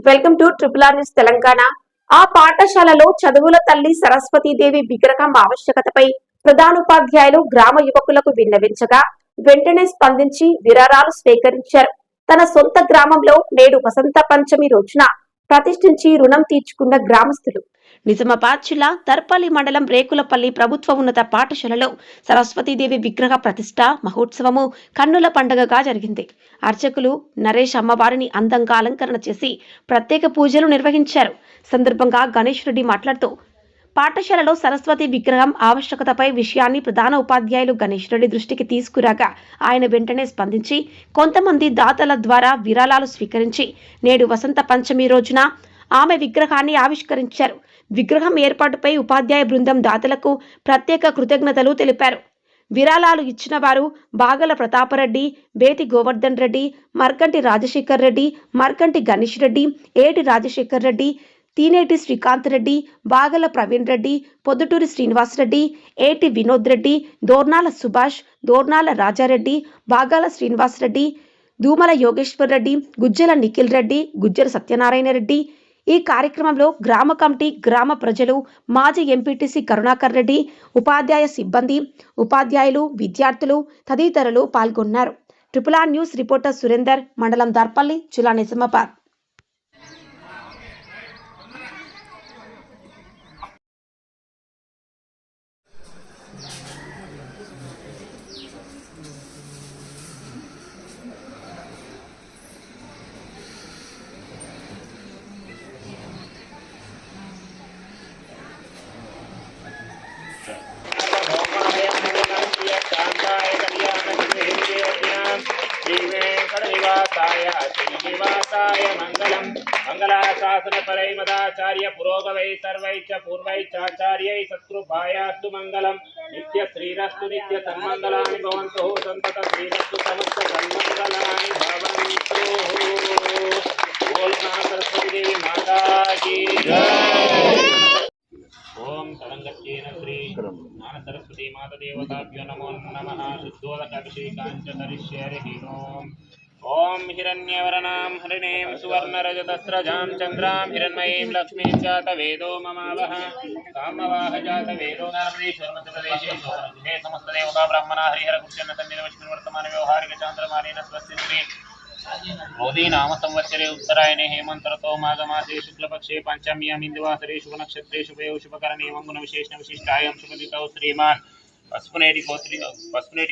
Welcome to triple R news Telangana. ఆ పాఠశాలలో చదువుల తల్లి సరస్వతీదేవి విగ్రహం ఆవశ్యకతపై ప్రధానోపాధ్యాయులు గ్రామ యువకులకు విన్నవించగా వెంటనే స్పందించి విరాళాలు స్వీకరించారు. తన సొంత గ్రామంలో నేడు వసంత పంచమి రోజున ప్రతిష్ఠించి రుణం తీర్చుకున్న గ్రామస్తులు. నిజామాబాద్ జిల్లా తర్పల్లి మండలం రేకులపల్లి ప్రభుత్వ ఉన్నత పాఠశాలలో సరస్వతీదేవి విగ్రహ ప్రతిష్ఠ మహోత్సవము కన్నుల పండుగగా జరిగింది. అర్చకులు నరేష్ అమ్మవారిని అందంగా అలంకరణ చేసి ప్రత్యేక పూజలు నిర్వహించారు. సందర్భంగా గణేష్ రెడ్డి మాట్లాడుతూ పాఠశాలలో సరస్వతి విగ్రహం ఆవశ్యకతపై విషయాన్ని ప్రధాన ఉపాధ్యాయులు గణేష్ రెడ్డి దృష్టికి తీసుకురాగా ఆయన వెంటనే స్పందించి కొంతమంది దాతల ద్వారా విరాళాలు స్వీకరించి నేడు వసంత పంచమి రోజున ఆమె విగ్రహాన్ని ఆవిష్కరించారు. విగ్రహం ఏర్పాటుపై ఉపాధ్యాయ బృందం దాతలకు ప్రత్యేక కృతజ్ఞతలు తెలిపారు. విరాళాలు ఇచ్చిన వారు బాగల ప్రతాపరెడ్డి, బేతి గోవర్ధన్ రెడ్డి, మర్కంటి రాజశేఖర్ రెడ్డి, మర్కంటి గణేష్ రెడ్డి, ఏటి రాజశేఖర్ రెడ్డి, తీనేటి శ్రీకాంత్ రెడ్డి, బాగల ప్రవీణ్ రెడ్డి, పొద్దుటూరి శ్రీనివాసరెడ్డి, ఏటి వినోద్ రెడ్డి, దోర్నాల సుభాష్, దోర్నాల రాజారెడ్డి, బాగాల శ్రీనివాసరెడ్డి, దూమల యోగేశ్వర్ రెడ్డి, గుజ్జల నిఖిల్ రెడ్డి, గుజ్జల సత్యనారాయణ రెడ్డి. ఈ కార్యక్రమంలో గ్రామ కమిటీ, గ్రామ ప్రజలు, మాజీ ఎంపీటీసీ కరుణాకర్ రెడ్డి, ఉపాధ్యాయ సిబ్బంది, ఉపాధ్యాయులు, విద్యార్థులు తదితరులు పాల్గొన్నారు. Triple R news reporter Surender, మండలం దర్పల్లి, జిల్లా నిజామాబాద్. श्रीनिवासाय मंगलम मंगलाशासन फलै मदाचार्य पुरोगवै सर्वै च पूर्वै चाचार्यै सत्कृपायास्तु मंगलम नित्य श्रीरस्तु नित्य सन्मंगलानि भवन्तु संतत श्रीरस्तु समस्त सन्मंगलानि भवन्तु। बोल सरस्वती देवी माता की जय। ओम तदंगत्येन श्री ज्ञान सरस्वती माता देवताभ्यो नमो नमः। शुद्धोदकाभिषेकाञ्च करिष्ये। ओम हिरण्यवर्णां हरिणीं सुवर्णरजतस्रजां चन्द्रां हिरण्मयीं लक्ष्मीं जात वेदो ममावह कामवाह जात वेदो नारदेश्वर मध्यप्रदेशे हे समस्त देवता ब्राह्मणा हरिहर कुशल सन्निधि वर्तमान व्यवहारिक चांद्रमानेन स्वस्ति मोदी नाम संवत्सरे उत्तरायणे हेमंत ऋतौ माघमासे शुक्लपक्षे पंचम्यां इंदुवासरे शुभ नक्षत्रेषु शुभकरणे मंगल विशेषण विशिष्टायां शुभदितौ श्रीमान् पस्पुनेटि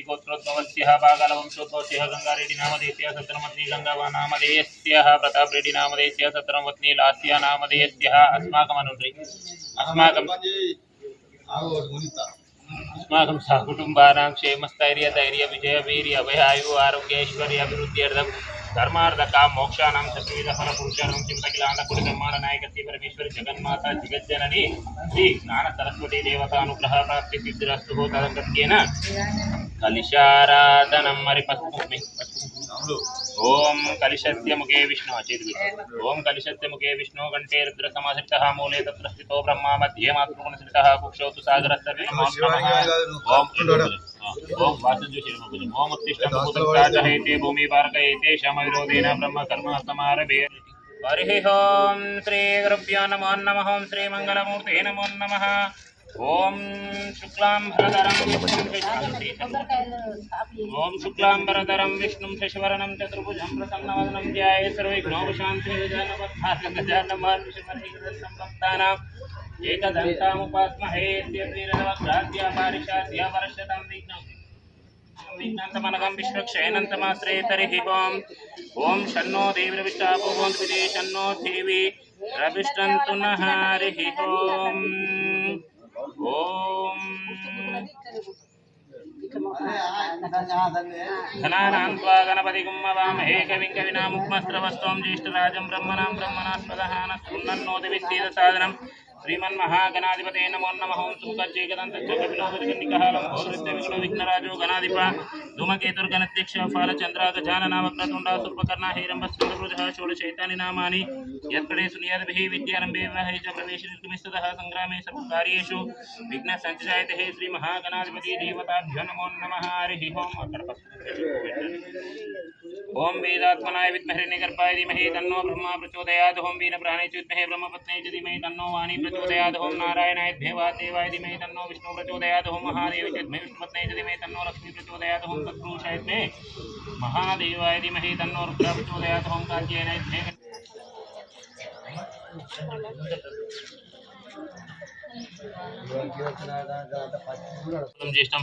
गोत्रोद्भवस्यः बागालवंशोद्भवस्यः गंगारेड्डी नामधेयस्यः सत्रमपत्नी गंगावा नामधेयस्यः प्रतापरेड्डी नामधेयस्यः सत्रमपत्नी लास्या नामधेयस्यः अस्माकं सहकुटुम्बानां क्षेमस्थैर्य धैर्य विजय वीर्य अभयायु आरोग्य ऐश्वर्य अभिवृद्ध्यर्थं धर्मार्थकाम मोक्षाणां चतुर्विधफलपुरुषाणां चिमतकिलाण्डकोटिब्रह्माण्ड नायकस्य परमेश्वरी जगन्माता जगज्जननी श्री ज्ञान सरस्वती देवतानुग्रह प्राप्ति सिद्धिरस्तु। तदंगत्येन कलिशाराधनं मरिपस्पुस्मि ओम कलिशस्य मुखे विष्णु ओम कलिशस्य मुखे विष्णु कंठे रुद्र समाश्रितः मूले तत्र स्थितो ब्रह्मा मध्ये मातृगुणश्रितः कुक्षौ तु सागरस्य ओम वासुज्योतिर्मभुजम् ओम उत्तिष्ठं भूतप्राजहेते भूमि पार्कयेते शमविरोधेन ब्रह्म कर्म समारभे। हरिः ओम श्री गुरुभ्यो नमो नमः। ओम श्री मंगलमूर्ते नमो नमः। ओम शुक्लांबरधरं विष्णुं शशिवर्णं चतुर्भुजं प्रसन्नवदनं ध्यायेत् सर्वविघ्नोपशान्तये एकदन्तामुपास्महे पारिषाद्यापरशतं विघ्नान्तमनघं विश्वक्षयनन्तमाश्रये। तर्हि ओम शन्नो देवीरविष्टापो भवन्तु शन्नो देवी रविष्टन्तु नः। हरिः ओम ओम धनानां त्वा गणपतिं मवामहे कविं कविनामुपमस्त्रवस्त्वं ज्येष्ठराजं ब्रह्मणां ब्रह्मणास्पदः नस्तुन्नन्नोदिविद्येदसादनं श्रीमन्महागणाधिपते नमो नमः। ओं सुमुखज्जेकदन्तश्च कपिलो गजकर्णिकः लम्भोदृत्यविघ्नो विघ्नराजो गणाधिपः धूमकेतुर्गणत्यक्ष फालचंद्रा गजाननाम क्रतुंडा सूर्पकर्णा हिरण्यस्कंदवृजः षोडशैतानि नामानि यत्प्रणेषु नियतभिः विद्यारम्भे विवाहे च प्रवेशनिर्गमिस्ततः संग्रामे सर्वकार्येषु विघ्नसञ्जायते हे श्रीमहागणाधिपति देवताभ्यो नमो नमः हरिः ओम वेदात्मनाय विद्महे हिरण्यगर्भाय धीमहि तन्नो ब्रह्मा प्रचोदयात् ओम वीरप्राणाय च विद्महे ब्रह्मपत्न्यै च धीमहि तन्नो वाणी प्रचोदयात् ओम नारायणाय वासुदेवाय धीमहि तन्नो विष्णु प्रचोदयात् ओम महादेवाय च विद्महे विष्णुपत्न्यै च धीमहि तन्नो लक्ष्मी प्रचोदयात् ओम तत्पुरुषाय विद्महे महादेवाय धीमहि तन्नो रुद्र प्रचोदयात् ओम कात्यायनाय विद्महे ज्येष्ठं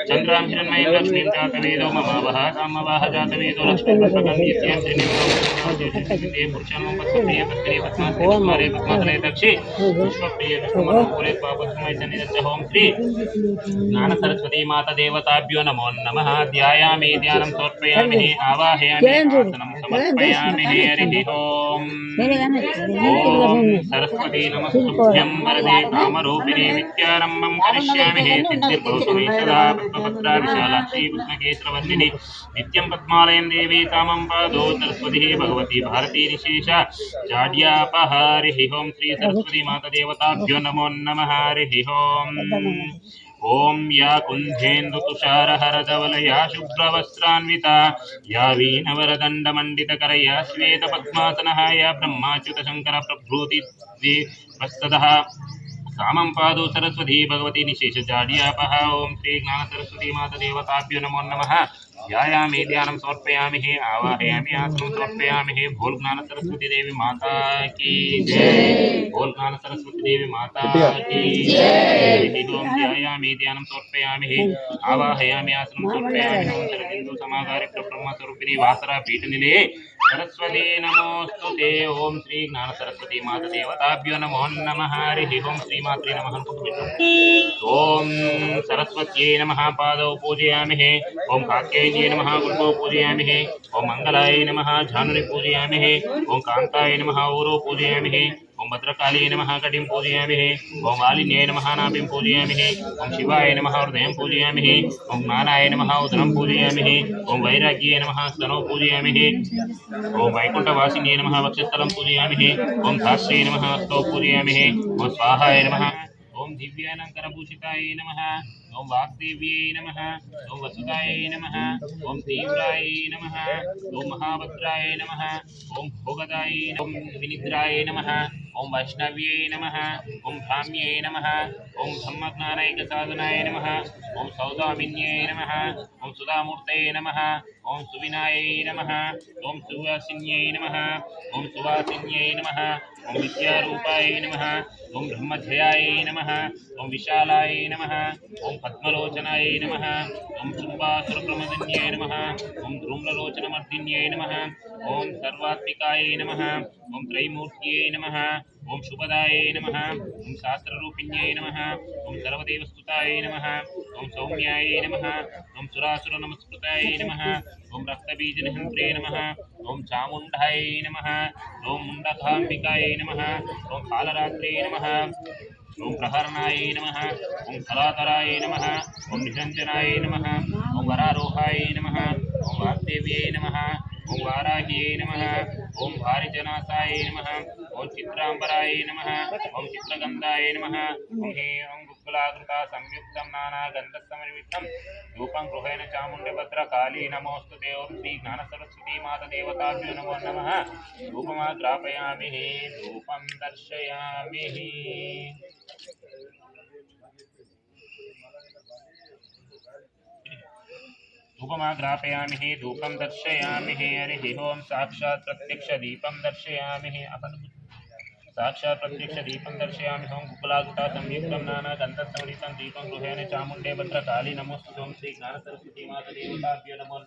चंद्रां हिरण्मयीं लक्ष्मीं जातवेदो ममावह तामवाह जातवेदो लक्ष्मीं पुरुषानुपत्प्रिय पत्नी पद्मारे पद्मातले दक्षि पुष्पप्रिय विष्णुमनोपुरे पापस्मै सन्निधत्त ओम श्री ज्ञान सरस्वती माता देवताभ्यो नमो नमः ध्यायामि ध्यानं समर्पयामि आवाहयामि आसनं समर्पयामि हरिः ओम सरस्वती नमस्तुभ्यं वरदे कामरूपिणी विद्यारम्भं करिष्यामि सिद्धिर्भवतु मे सदा पद्मपत्रा विशालाक्षी कृष्णकेशरवन्दिनी नित्यं पद्मालयं देवी कामं पादो सरस्वती भगवती भारती निशेष जाड्यापः हरिः ओम श्री सरस्वती माता देवताभ्यो नमो नमः हरिः ओम ओम या कुंभेन्दु तुषारहरधवलया शुभ्रवस्त्रान्विता या वीणवरदण्डमण्डितकरया श्वेतपद्मासनः या ब्रह्माच्युतशङ्कर प्रभृति वस्ततः सामं पादो सरस्वती भगवती निशेष जाड्यापः ओम श्री ज्ञान सरस्वती माता देवताभ्यो नमो नमः ध्यायामि ध्यानं समर्पयामि आवाहयामि आसनं समर्पयामि बोल ज्ञान सरस्वती देवी माता की जय बोल ज्ञान सरस्वती देवी माता की जय ओम ध्यायामि ध्यानं समर्पयामि आवाहयामि आसनं समर्पयामि ओम शरदिन्दु समागारि ब्रह्म स्वरूपिणी वासरा पीठनिलये सरस्वती नमोस्तुते ओम श्री ज्ञान सरस्वती माता देवताभ्यो नमो नमः हरिः ओम श्री मात्रे नमः ओम सरस्वत्यै नमः पादौ पूजयामि ओम कात्यायन्यै नमः गुल्मौ पूजयामि ओम मंगलाय नमः झानुनि पूजयामि ओम कान्ताय नमः ऊरो पूजयामि ओम भद्रकाली नमः कटिं पूजयामि ओम वालिन्यै नमः नाभिं पूजयामि ओम शिवाय नमः हृदयं पूजयामि ओम ज्ञानाय नमः उदरं पूजयामि ओम वैराग्ये नमः स्तनौ पूजयामि ओम वैकुण्ठवासिन्यै नमः वक्षस्थलं पूजयामि ओम धात्र्यै नमः हस्तौ पूजयामि ओम स्वाहाय नमः ओम दिव्यालंकारभूषिताय नमः ओम वाग्देव्यै नमः ओम वसुदाय नमः ओम तीव्राय नमः ओम महाभद्राय नमः ओम भोगदाय ओम विनिद्राय नमः ओम वैष्णव्यै नमः ओम भ्राम्यै नमः ओम धम्मज्ञानैकसाधनाय नमः ओम सौदामिन्यै नमः ओम सुधामूर्तये नमः ओम सुविनाय नमः ओम सुवासिन्यै नमः ओम सुवासिन्यै नमः ओम विद्यारूपाय नमः ओम ब्रह्मध्याय नमः ओम विशालाय नमः ओम पद्मलोचनाय नमः ओम शुम्भासुरप्रमदन्यै नमः ओम धूम्रलोचनमर्दिन्यै नमः ओम सर्वात्मिकाय नमः ओम त्रैमूर्त्यै नमः ओम शुभदाय नमः ओम शास्त्ररूपिण्यै नमः ओम सर्वदेवस्तुताय नमः ओम सौम्याय नमः ओम सुरासुरनमस्कृताय नमः ओम रक्तबीजनिहन्त्रे नमः ओम चामुण्डाय नमः ओम मुण्डकाम्बिकाय नमः ओम कालरात्रे नमः ओम प्रहरणाय नमः ओम फलातराय नमः ओम निरञ्जनाय नमः ओम वरारोहाय नमः ओम वाग्देव्यै नमः ओम वाराह्यै नमः ओम भारिजनासाय नमः ओम चित्रांबराय नमः ओम चित्रगन्धाय नमः ओम गुग्गुलाकृता संयुक्तं नानागन्धसमन्वितं धूपं गृहेण चामुण्डभद्रकाली नमोस्तुते ओम श्री ज्ञानसरस्वती माता देवताभ्यो नमो नमः धूपमाग्रापयामि धूपं दर्शयामि धूपमाग्रापयामि धूपं दर्शयामि हरिः ओम साक्षात् प्रत्यक्ष दीपं दर्शयामि साक्षात् प्रत्यक्ष दीपं दर्शयामि ओम गुग्गुलाकृता संयुक्तं नानागन्धसमन्वितं दीपं गृहेण चामुण्डे भद्रकाली नमोस्तुते ओम श्री ज्ञान सरस्वती माता देवताभ्यो नमो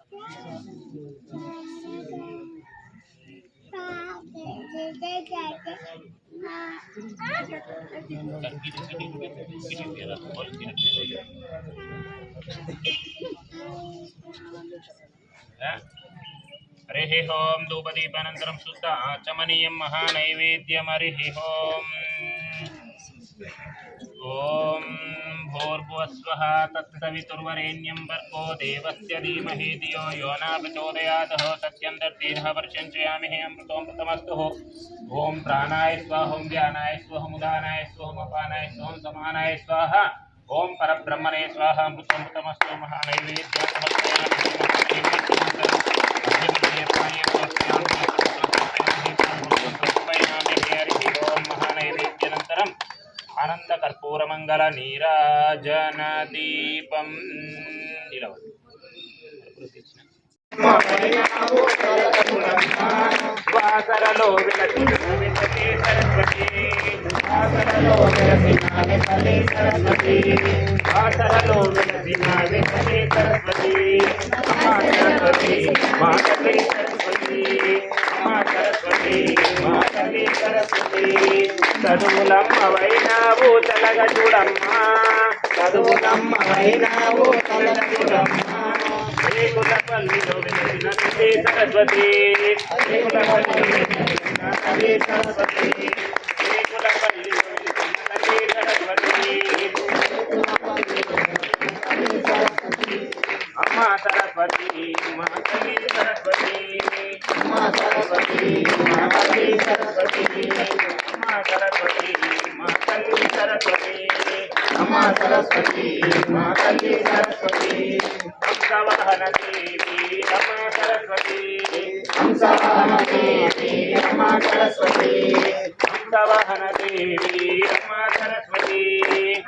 हरिः ओम धूपदीपानन्तरं शुद्ध आचमनीयं महानैवेद्यं हरिः ओम ఓం భూర్భువస్వః తత్సవితుర్వరేణ్యం భర్గో దేవస్య ధీమహి ధియో యో న ప్రచోదయాత్ సత్యందర్తేన వర్షంచయామి అమృతోమృతమస్తు ఓం ప్రాణాయ స్వాహ ఓం వ్యానాయ స్వాహ ఉదానాయ స్వాహ అపానాయ స్వాహ సమానాయ స్వాహ ఓం పరబ్రహ్మణే స్వాహ అమృతోమృతమస్తు మహానైవేద్యం మహానైవేద్యానంతరం ఆనంద కర్పూర మంగళ నీరాజన దీపం నిలవండి. వాసరలో విలసిన వితతే సరస్వతి వాసరలో విలసిన వితతే సరస్వతి వాసరలో విలసిన వితతే సరస్వతి అమ్మా సరస్వతి మాతలి సరస్వతి అమ్మా సరస్వతి మాతలి సరస్వతి చదువులమ్మ వైనావు చలగ చూడమ్మా చదువులమ్మ వైనావు చలగ చూడమ్మా రేకులపల్లిలో వెలిసిన తల్లి సరస్వతి రేకులపల్లిలో వెలిసిన తల్లి సరస్వతి రేకులపల్లిలో వెలిసిన తల్లి సరస్వతి అమ్మా సరస్వతి మా తల్లి సరస్వతి అమ్మా సరస్వతి మా తల్లి సరస్వతి అమ్మా సరస్వతి మా తల్లి సరస్వతి అమ్మా సరస్వతి మా తల్లి సరస్వతి హంసవాహన దేవి అమ్మా సరస్వతి హంసవాహన దేవి అమ్మా సరస్వతి హంసవాహన దేవి అమ్మా సరస్వతి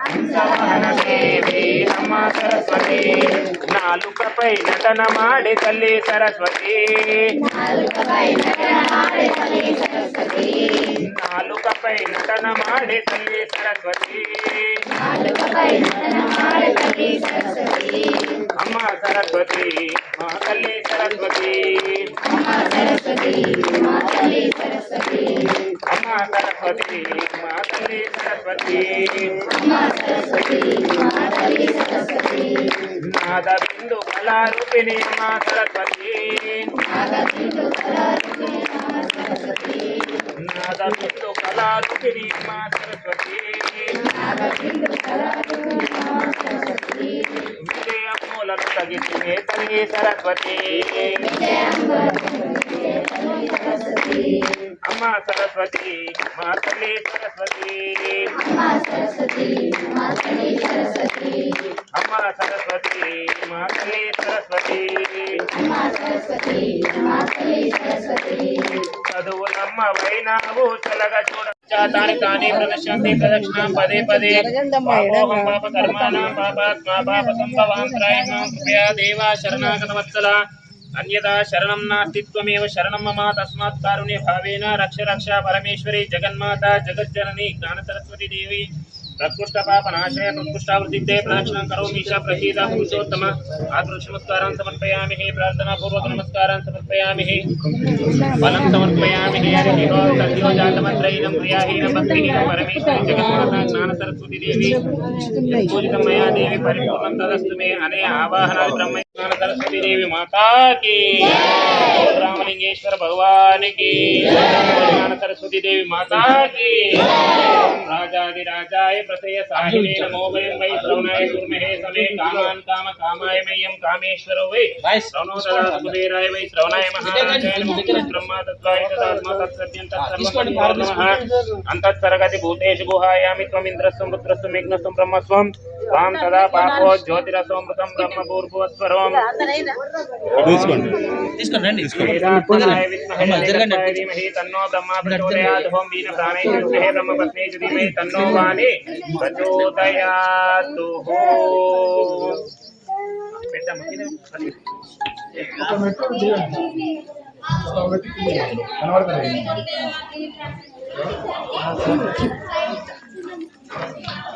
హంసవాహన దేవి అమ్మా సరస్వతి నాలుకపై నటన మాడే తల్లి సరస్వతి నాలుకపై నటన మాడే తల్లి సరస్వతి అమ్మా సరస్వతి మా తల్లి సరస్వతి అమ్మా సరస్వతి మా తల్లి సరస్వతి అమ్మా సరస్వతి మా తల్లి సరస్వతి అమ్మా సరస్వతి మా తల్లి సరస్వతి నాద బిందు కళారూపిణి అమ్మా సరస్వతి నాద బిందు కళారూపిణి అమ్మా సరస్వతి నాద బిందు కళారూపిణి అమ్మా సరస్వతి నాద బిందు కళారూపిణి అమ్మా సరస్వతి విజయమూలను తగిసినే తల్లి సరస్వతి అమ్మా సరస్వతి మా తల్లి సరస్వతి అమ్మా సరస్వతి మా తల్లి సరస్వతి అమ్మా సరస్వతి మా తల్లి సరస్వతి అమ్మా సరస్వతి మా తల్లి సరస్వతి చదువులమ్మ వైనావు చలగ చూడ తాని తాని ప్రదర్శంతి ప్రదక్షిణాం పదే పదే పాపోహం పాప కర్మాణం పాపాత్మా పాప సంభవాంతరాయణం కృపయా దేవా శరణాగత వత్సల అన్యదా శరణం నాస్తి త్వమేవ శరణం మమ తస్మాత్ కారుణ్య భావేన రక్ష రక్ష పరమేశ్వరి జగన్మాత జగజ్జనని జ్ఞాన సరస్వతి దేవి ప్రకృష్ట పాప నాశయ ప్రకృష్టావృత్తే ప్రదక్షిణం కరోమి ఈశా ప్రసీద పురుషోత్తమ ఆదృశ నమస్కారం సమర్పయామి ప్రార్థనా పూర్వక నమస్కారం సమర్పయామి ఫలం సమర్పయామి హరి ఓం సద్యో జాతమంత్రైనం ప్రియాహీనం భక్తిహీనం పరమేశ్వరి జగన్మాత జ్ఞాన సరస్వతి దేవి పూజితం మయా దేవి పరిపూర్ణం తదస్తు మే అనే ఆవాహనాలు బ్రహ్మ జ్ఞాన సరస్వతి దేవి మాతా की रामलिंगेश्वर भगवान की జ్ఞాన సరస్వతి దేవి మాతా की राजाधिराजाय प्रथय साहिने नमो वयं वै श्रवणाय कुर्महे समे कामान् काम कामाय मह्यं कामेश्वरो वै श्रवणो ददातु कुबेराय वै श्रवणाय महाराजाय नमो ब्रह्मा तत्त्वाय तदात्मा तत्सत्यं तत्सर्वं नमः अन्तःसर्गति भूतेषु गुहायामि त्वमिन्द्रस्त्वं रुद्रस्त्वं मेघ्नस्त्वं ब्रह्मस्त्वं तां तदा पापो ज्योतिरसोऽमृतं ब्रह्म भूर्भुवस्वरम् धीमहि तन्नो ब्रह्मा प्रचोदयात् ओं वीण प्राणे विद्महे ब्रह्मपत्नी च धीमहि तन्नो वाणी प्रचोदयात्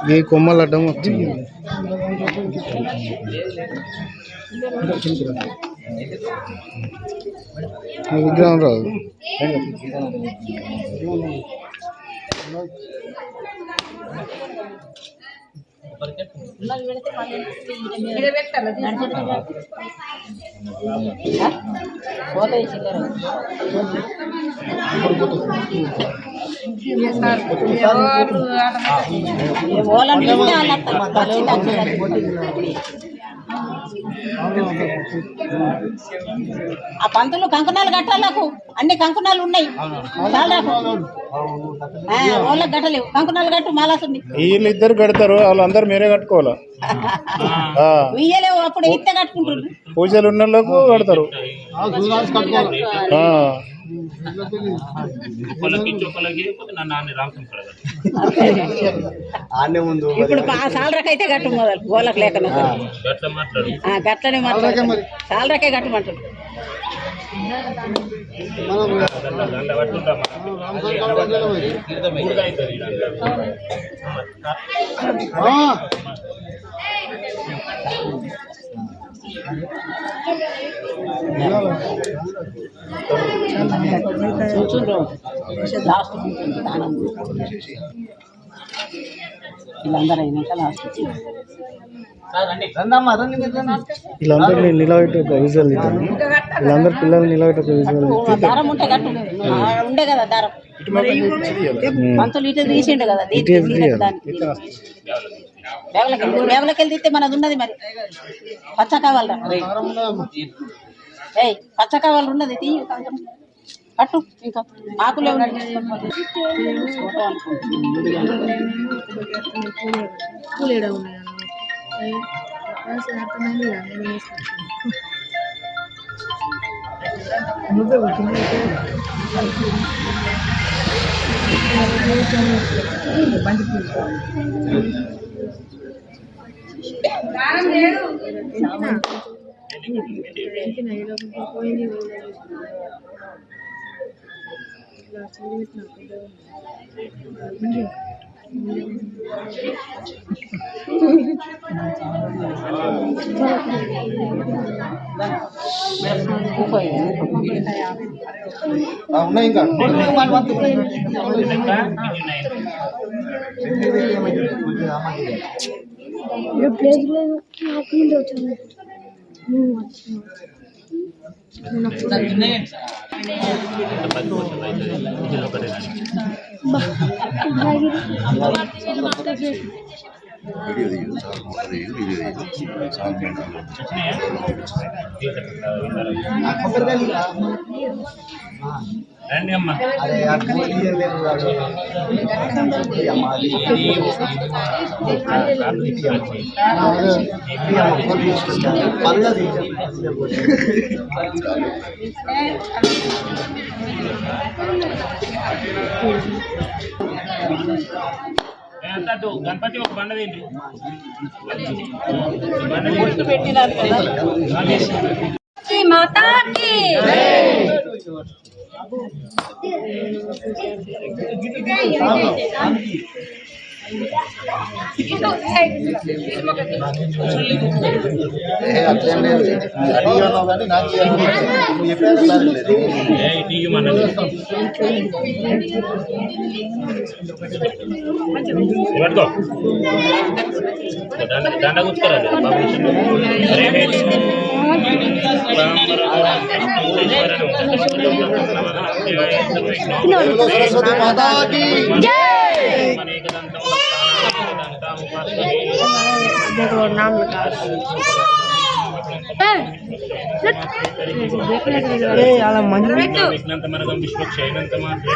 ये कोमल अड्डम వచ్చింది విగ్రహం రాదు ఆ పంతులు కంకణాలు కట్టాలకు అన్ని కంకణాలు ఉన్నాయి వాళ్ళకి కట్టలేవు కంకణాలు కట్టు మాలాసుని వీళ్ళు ఇద్దరు కడతారు, వాళ్ళందరూ మీరే కట్టుకోవాలా. ఇయ్యలేవు అప్పుడు ఇస్తే కట్టుకుంటారు. పూజలు ఉన్న వాళ్ళకు కడతారు. ఇప్పుడు సాలరకైతే కట్టు మొదలు గోళ్ళకి లేక గట్లనే మాట్లాడు సాలరకే కట్టమంటారు. వీళ్ళందరూ అయినాక లాస్ట్ వీళ్ళందరూ నిలబెట్టి ఒక విజువల్ ఇద్దాం. వీళ్ళందరూ పిల్లలు నిలబెట్టి ఒక విజువల్ దారం ఉంటే కట్టు ఉండే కదా దారం పంతులు ఇటు తీసిండు కదా వేవలకెళ్ళి తీస్తే మనది ఉన్నది మరి పచ్చ కావాలరా ఏయ్ పచ్చ కావాలి ఉన్నది తీయ కట్టు ఇంకా ఆకులే ఉన్నది ఉన్నాయి ఇంకా రండి అమ్మా గణపతి ఒక బండ తిండి పెట్టినారు కదా మాతాకి దండ కూర్చోరాలి సరస్వతి మాతాకి విఘ్నంతమనగం విశ్వక్షయనంతమాత్రం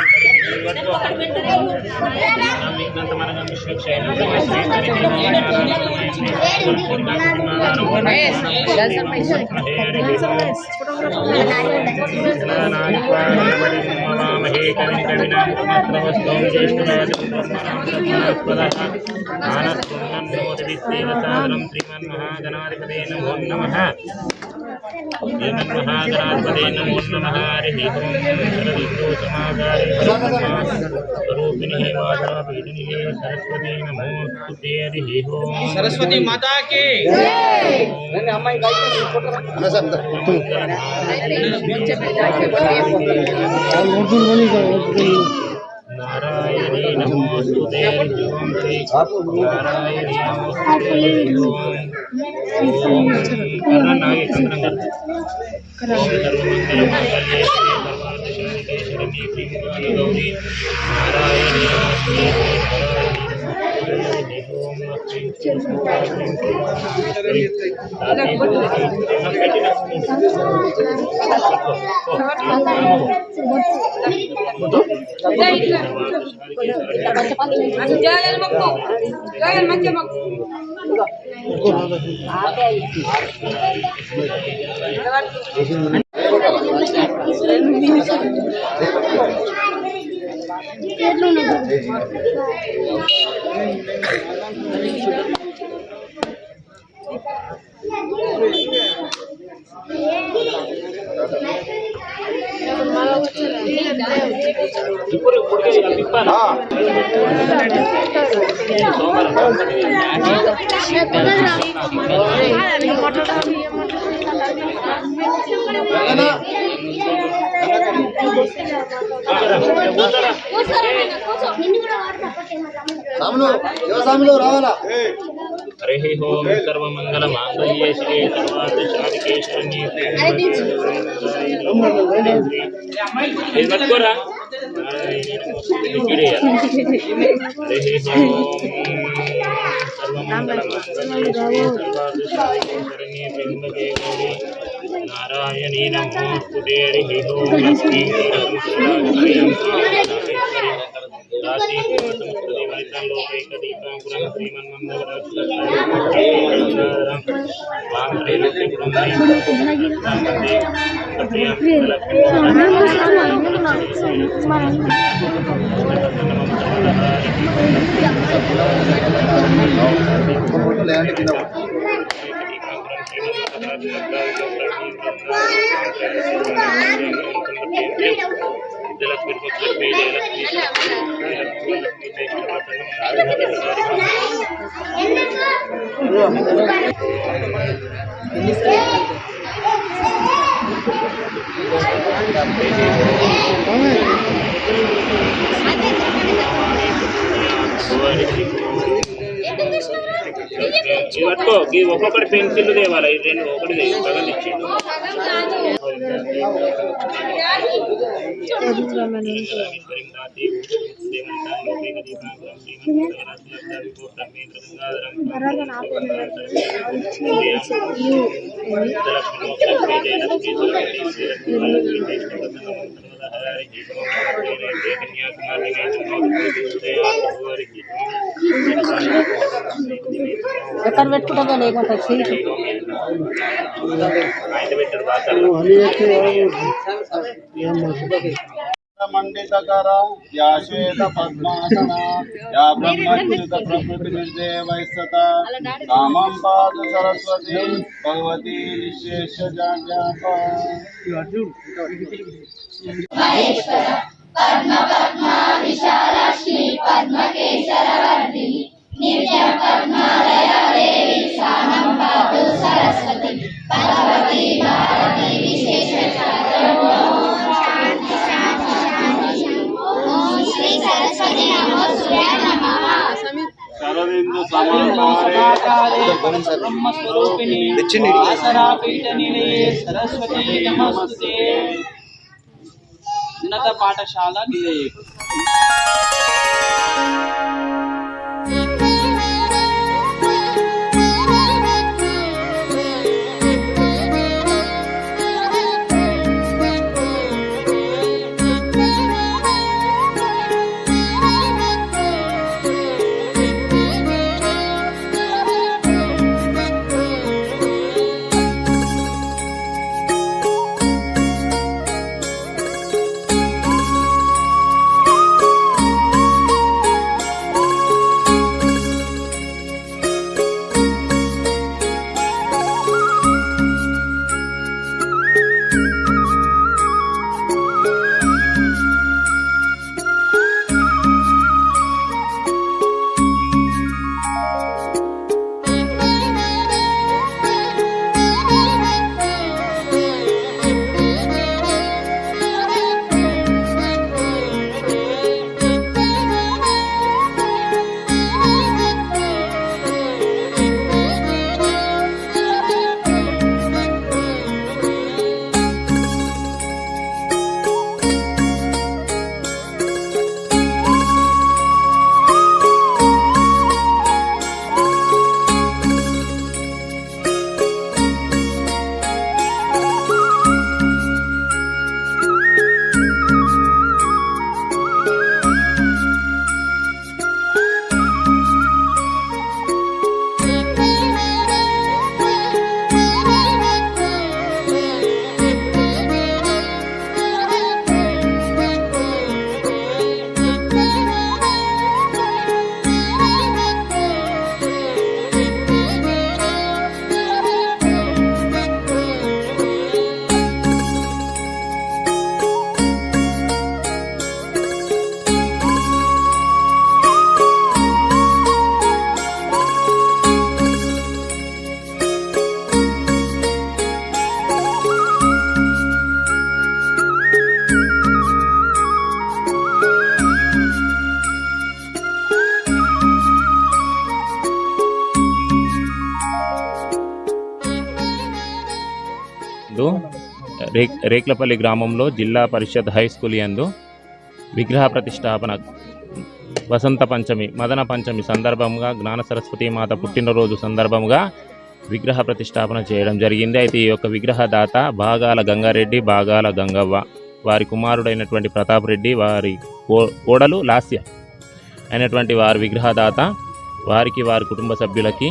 విఘ్నంతమనగం శ్రీమన్మహాగణాధిపతే నమో నమః శ్రీమన్మహాగణాధిపతే నమో నమః హరి ఓం స్వరూపిణి వాచాపీఠిని సరస్వతి నమోస్తుతే హరి ఓం సరస్వతి మాతాకి నారాయణీ నమోస్తుతే ఓం శ్రీ నారాయణీ నమోస్తుతే ఓం కర్ణనాగి చంద్రంగ సర్వమంగళ మంగళ్యే సర్వార్థ శ్రీమతి గౌరీ నారాయణీ హరి ఓం సర్వమంగళ మాంగళ్యే శ్రీ సర్వార్థసాధికే శరణ్యే పట్టుకోరా హరి ఓం సర్వమంగళ మాంగళ్యే శ్రీ సర్వార్థసాధికే శరణ్యే త్ర్యంబకే గౌరీ నారాయణీ నమోస్తుతే హరి ఓం లక్ష్మీ రాశి సంస్కృతి వనితం లోకైక దీపాంకురం పట్టుకో ఒక్కొక్కటి పెన్సిల్ తేవాలి రెండు ఒకటి సగం ఇచ్చిండు ఎక్కడ పెట్టుకుంటామో లేకుండా మండితకర యా శ్వేత పద్మాసన యా బ్రహ్మచ్యుత ప్రకృతి నిర్దేవైస్తత కామం పాదు సరస్వతి భగవతి నిశేష జాజ్ఞాప శరదిందు సమాకారే బ్రహ్మస్వరూపిణి ఆసరాపీఠ నిలయే సరస్వతి నమస్తే. ఉన్నత పాఠశాల నిలయే. రేక్లపల్లి గ్రామంలో జిల్లా పరిషత్ హై స్కూల్ యందు విగ్రహ ప్రతిష్టాపన వసంత పంచమి మదన పంచమి సందర్భంగా జ్ఞాన సరస్వతి మాత పుట్టినరోజు సందర్భంగా విగ్రహ ప్రతిష్టాపన చేయడం జరిగింది. అయితే ఈ యొక్క విగ్రహదాత బాగాల గంగారెడ్డి, బాగాల గంగవ్వ, వారి కుమారుడైనటువంటి ప్రతాప్ రెడ్డి, వారి కోడలు లాస్య అయినటువంటి వారి విగ్రహదాత వారికి వారి కుటుంబ సభ్యులకి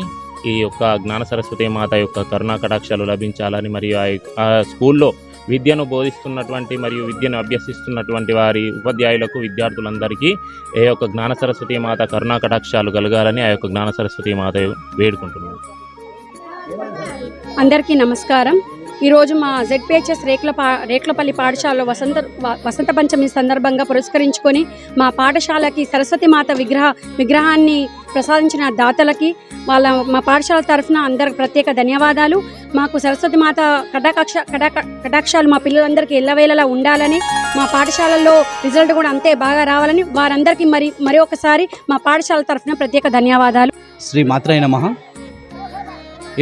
ఈ యొక్క జ్ఞాన సరస్వతి మాత యొక్క కరుణా కటాక్షాలు లభించాలని మరియు ఆ స్కూల్లో విద్యను బోధిస్తున్నటువంటి మరియు విద్యను అభ్యసిస్తున్నటువంటి వారి ఉపాధ్యాయులకు విద్యార్థులందరికీ ఈ యొక్క జ్ఞాన సరస్వతి మాత కరుణా కటాక్షాలు కలగాలని ఆ యొక్క జ్ఞాన సరస్వతి మాత వేడుకుంటున్నాను. అందరికీ నమస్కారం. ఈరోజు మా ZPHS రేక్లపల్లి పాఠశాలలో వసంత పంచమి సందర్భంగా పురస్కరించుకొని మా పాఠశాలకి సరస్వతి మాత విగ్రహాన్ని ప్రసాదించిన దాతలకి మా పాఠశాల తరఫున అందరికి ప్రత్యేక ధన్యవాదాలు. మాకు సరస్వతి మాత కటాక్షాలు మా పిల్లలందరికీ ఎల్లవేళలా ఉండాలని, మా పాఠశాలలో రిజల్ట్ కూడా అంతే బాగా రావాలని వారందరికీ మరి ఒకసారి మా పాఠశాల తరఫున ప్రత్యేక ధన్యవాదాలు. శ్రీ మాత్రాయ నమః.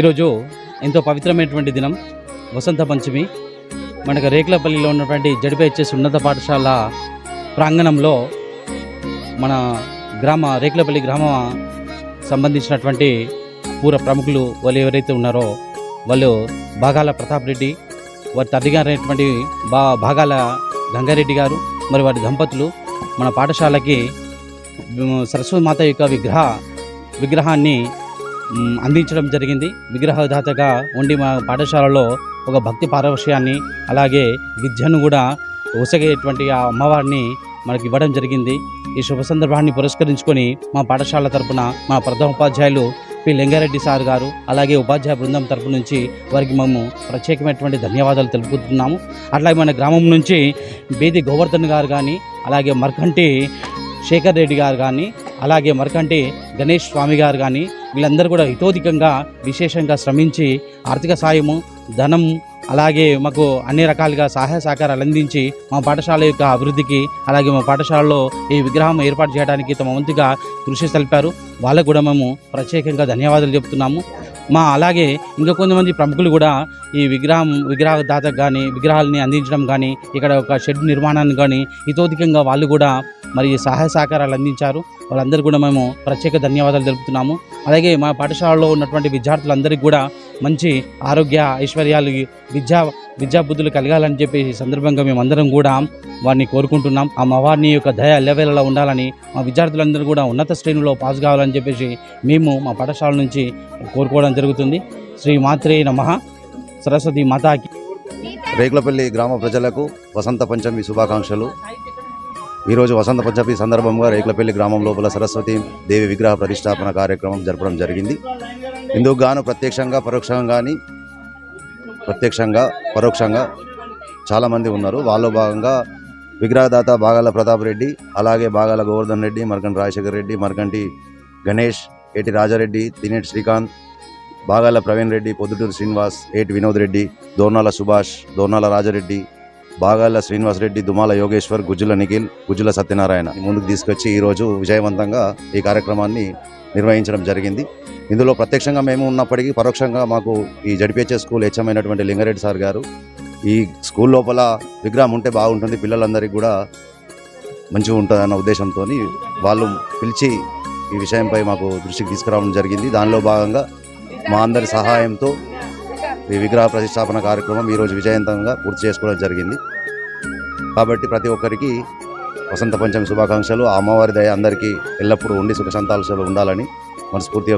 ఈరోజు ఎంతో పవిత్రమైనటువంటి దినం వసంత పంచమి. మనకు రేక్లపల్లిలో ఉన్నటువంటి ZPHS ఉన్నత పాఠశాల ప్రాంగణంలో మన రేక్లపల్లి గ్రామ సంబంధించినటువంటి పూర్వ ప్రముఖులు వాళ్ళు ఎవరైతే ఉన్నారో వాళ్ళు బాగాల ప్రతాప్ రెడ్డి, వారి తల్లిగారైనటువంటి బాగాల గంగారెడ్డి గారు, మరి వారి దంపతులు మన పాఠశాలకి సరస్వతి మాత యొక్క విగ్రహాన్ని అందించడం జరిగింది. విగ్రహదాతగా ఉండి మా పాఠశాలలో ఒక భక్తి పారవశ్యాన్ని అలాగే విద్యను కూడా ఒసగేటువంటి ఆ అమ్మవారిని మనకి ఇవ్వడం జరిగింది. ఈ శుభ సందర్భాన్ని పురస్కరించుకొని మా పాఠశాల తరపున మా ప్రధాన ఉపాధ్యాయులు పి లింగారెడ్డి సార్ గారు అలాగే ఉపాధ్యాయ బృందం తరపు నుంచి వారికి మేము ప్రత్యేకమైనటువంటి ధన్యవాదాలు తెలుపుతున్నాము. అట్లాగే మన గ్రామం నుంచి బేది గోవర్ధన్ గారు కానీ, అలాగే మర్కంటి శేఖర్ రెడ్డి గారు కానీ, అలాగే మర్కంటి గణేష్ స్వామి గారు కానీ, వీళ్ళందరూ కూడా హితోధికంగా విశేషంగా శ్రమించి ఆర్థిక సాయము, ధనం, అలాగే మాకు అన్ని రకాలుగా సహాయ సహకారాలు అందించి మా పాఠశాల యొక్క అభివృద్ధికి అలాగే మా పాఠశాలలో ఈ విగ్రహం ఏర్పాటు చేయడానికి తమ వంతుగా కృషి తెలిపారు. వాళ్ళకు కూడా మేము ప్రత్యేకంగా ధన్యవాదాలు చెప్తున్నాము. అలాగే ఇంకా కొంతమంది ప్రముఖులు కూడా ఈ విగ్రహదాతకు కానీ విగ్రహాలని అందించడం కానీ ఇక్కడ ఒక షెడ్ నిర్మాణాన్ని కానీ హితోధికంగా వాళ్ళు కూడా మరి సహాయ సహకారాలు అందించారు. వాళ్ళందరూ కూడా మేము ప్రత్యేక ధన్యవాదాలు తెలుపుతున్నాము. అలాగే మా పాఠశాలలో ఉన్నటువంటి విద్యార్థులందరికీ కూడా మంచి ఆరోగ్య ఐశ్వర్యాలు విద్యా బుద్ధులు కలగాలని చెప్పి ఈ సందర్భంగా మేమందరం కూడా వారిని కోరుకుంటున్నాం. ఆ అమ్మవారిని యొక్క దయ ఎల్లవేళలా ఉండాలని, మా విద్యార్థులందరూ కూడా ఉన్నత శ్రేణిలో పాస్ కావాలని చెప్పేసి మేము మా పాఠశాల నుంచి కోరుకోవడం జరుగుతుంది. శ్రీ మాత్రే నమః. సరస్వతి మాతాకి. రేక్లపల్లి గ్రామ ప్రజలకు వసంత పంచమి శుభాకాంక్షలు. ఈరోజు వసంత పంచమి సందర్భంగా రేక్లపల్లి గ్రామం లోపల సరస్వతి దేవి విగ్రహ ప్రతిష్టాపన కార్యక్రమం జరపడం జరిగింది. ఇందుకు గాను పరోక్షంగా చాలామంది ఉన్నారు. వాళ్ళలో భాగంగా విగ్రహదాత బాగాల ప్రతాప్ రెడ్డి, అలాగే బాగాల గోవర్ధన్ రెడ్డి, మర్కంటి రాజశేఖర్ రెడ్డి, మర్కంటి గణేష్, ఏటి రాజారెడ్డి, తినేటి శ్రీకాంత్, బాగాల ప్రవీణ్ రెడ్డి, పొద్దుటూరు శ్రీనివాస్, ఏటి వినోద్ రెడ్డి, దోర్నాల సుభాష్, దోర్నాల రాజారెడ్డి, బాగాల శ్రీనివాస్ రెడ్డి, దుమాల యోగేశ్వర్, గుజ్జుల నిఖిల్, గుజ్జుల సత్యనారాయణ ముందుకు తీసుకొచ్చి ఈరోజు విజయవంతంగా ఈ కార్యక్రమాన్ని నిర్వహించడం జరిగింది. ఇందులో ప్రత్యక్షంగా మేము ఉన్నప్పటికీ పరోక్షంగా మాకు ఈ ZPHS స్కూల్ HM అయినటువంటి లింగారెడ్డి సార్ గారు ఈ స్కూల్ లోపల విగ్రహం ఉంటే బాగుంటుంది, పిల్లలందరికీ కూడా మంచిగా ఉంటుందన్న ఉద్దేశంతో వాళ్ళు పిలిచి ఈ విషయంపై మాకు దృష్టికి తీసుకురావడం జరిగింది. దానిలో భాగంగా మా అందరి సహాయంతో ఈ విగ్రహ ప్రతిష్టాపన కార్యక్రమం ఈరోజు విజయవంతంగా పూర్తి చేసుకోవడం జరిగింది. కాబట్టి ప్రతి ఒక్కరికి వసంత పంచమి శుభాకాంక్షలు. ఆ అమ్మవారి దయ అందరికీ ఎల్లప్పుడూ ఉండి సుఖ సంతోషాలు ఉండాలని మనస్ఫూర్తిగా